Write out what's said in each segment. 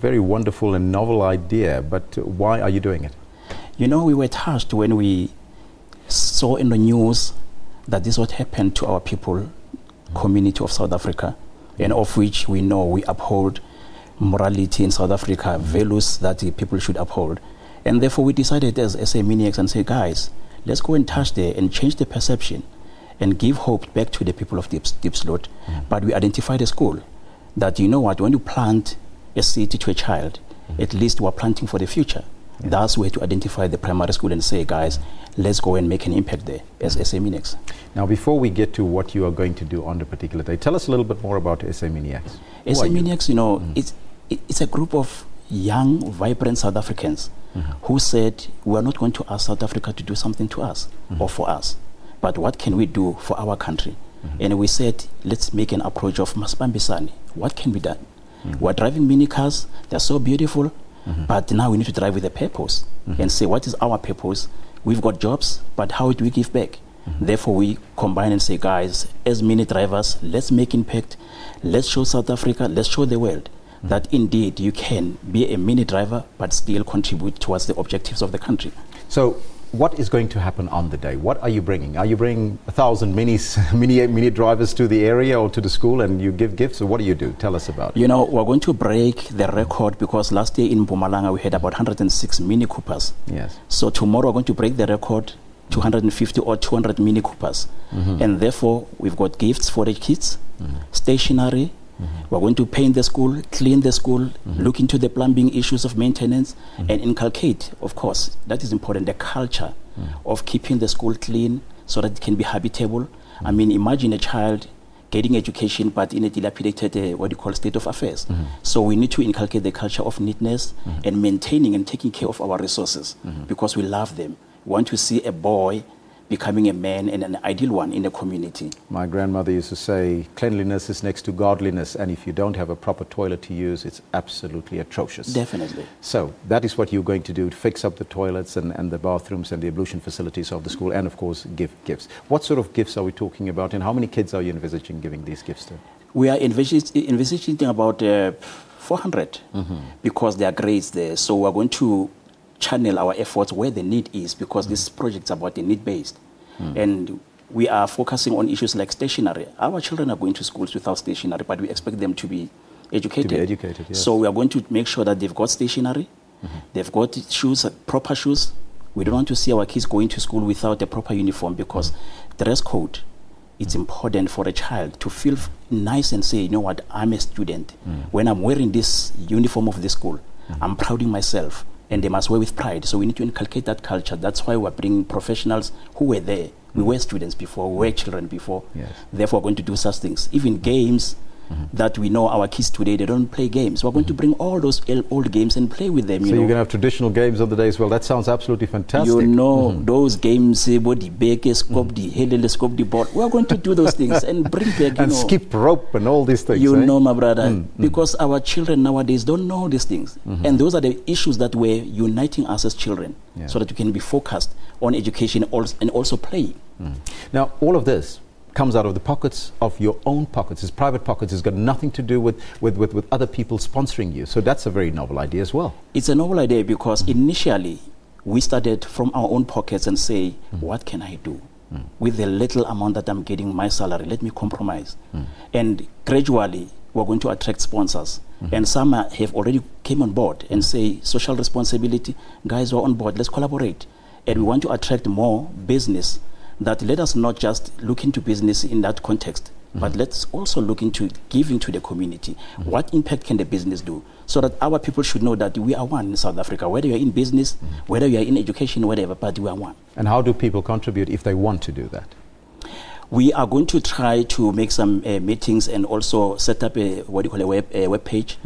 very wonderful and novel idea, but why are you doing it? You know, we were touched when we saw in the news that this what happened to our people, community of South Africa, and of which we know we uphold morality in South Africa, values that the people should uphold. And therefore we decided as SA Miniacs and say, guys, let's go and touch there and change the perception and give hope back to the people of Diepsloot. But we identified a school that, you know what, when you plant a seed to a child, at least we're planting for the future. That's where to identify the primary school and say, guys, let's go and make an impact there as SA Miniacs. Now, before we get to what you are going to do on the particular day, tell us a little bit more about SA Miniacs. SA Miniacs, you know, it's a group of young, vibrant South Africans who said, we are not going to ask South Africa to do something to us or for us, but what can we do for our country? And we said, let's make an approach of Masbambisani. What can be done? We're driving mini cars, they're so beautiful, but now we need to drive with a purpose and say, what is our purpose? We've got jobs, but how do we give back? Therefore, we combine and say, guys, as mini drivers, let's make impact. Let's show South Africa, let's show the world that indeed you can be a mini driver, but still contribute towards the objectives of the country. So, what is going to happen on the day? What are you bringing? Are you bringing 1,000 mini drivers to the area or to the school and you give gifts? Or what do you do? Tell us about it. You know, we're going to break the record because last year in Mpumalanga we had about 106 Mini Coopers. Yes. So tomorrow we're going to break the record, 250 or 200 Mini Coopers. And therefore we've got gifts for the kids, stationery. We're going to paint the school, clean the school, look into the plumbing issues of maintenance, and inculcate, of course, that is important, the culture of keeping the school clean so that it can be habitable. I mean, imagine a child getting education but in a dilapidated, what you call, state of affairs. So we need to inculcate the culture of neatness and maintaining and taking care of our resources because we love them. We want to see a boy becoming a man and an ideal one in the community. My grandmother used to say, cleanliness is next to godliness, and if you don't have a proper toilet to use, it's absolutely atrocious. Definitely. So that is what you're going to do, to fix up the toilets and the bathrooms and the ablution facilities of the school, and of course give gifts. What sort of gifts are we talking about, and how many kids are you envisaging giving these gifts to? We are envisaging about 400 because there are grades there. So we're going to channel our efforts where the need is because this project is about the need-based. And we are focusing on issues like stationery. Our children are going to schools without stationery, but we expect them to be educated. Yes. So we are going to make sure that they've got stationery, they've got shoes, proper shoes. We don't want to see our kids going to school without a proper uniform because dress code, it's important for a child to feel nice and say, you know what, I'm a student. When I'm wearing this uniform of this school, I'm prouding myself. And they must wear with pride. So we need to inculcate that culture. That's why we're bringing professionals who were there. We were students before, we were children before. Yes. Therefore, we're going to do such things. Even games that we know our kids today, they don't play games. We're going to bring all those old games and play with them. So you're going to have traditional games on the day as well. That sounds absolutely fantastic. You know, those games, body beke, scope the helele, scope the ball. We're going to do those things and bring back, and skip rope and all these things. You know, my brother, because our children nowadays don't know these things. And those are the issues that were uniting us as children so that we can be focused on education and also playing. Now, all of this comes out of the pockets of your own pockets. It's private pockets. It's got nothing to do with other people sponsoring you. So that's a very novel idea as well. It's a novel idea because initially we started from our own pockets and say, what can I do? With the little amount that I'm getting my salary, let me compromise. And gradually we're going to attract sponsors. And some have already came on board and say, social responsibility, guys are on board, let's collaborate. And we want to attract more business that let us not just look into business in that context, but let's also look into giving to the community. What impact can the business do? So that our people should know that we are one in South Africa, whether you're in business, whether you're in education, whatever, but we are one. And how do people contribute if they want to do that? We are going to try to make some meetings and also set up a web page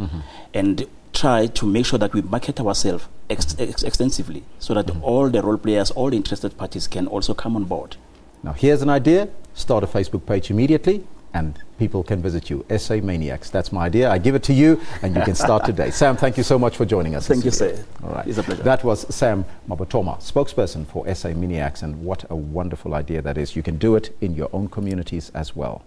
and try to make sure that we market ourselves extensively so that all the role players, all the interested parties can also come on board. Now here's an idea. Start a Facebook page immediately and people can visit you. SA Miniacs. That's my idea. I give it to you and you can start today. Sam, thank you so much for joining us. Thank you, sir. All right. It's a pleasure. That was Sam Maphothoma, spokesperson for SA Miniacs, and what a wonderful idea that is. You can do it in your own communities as well.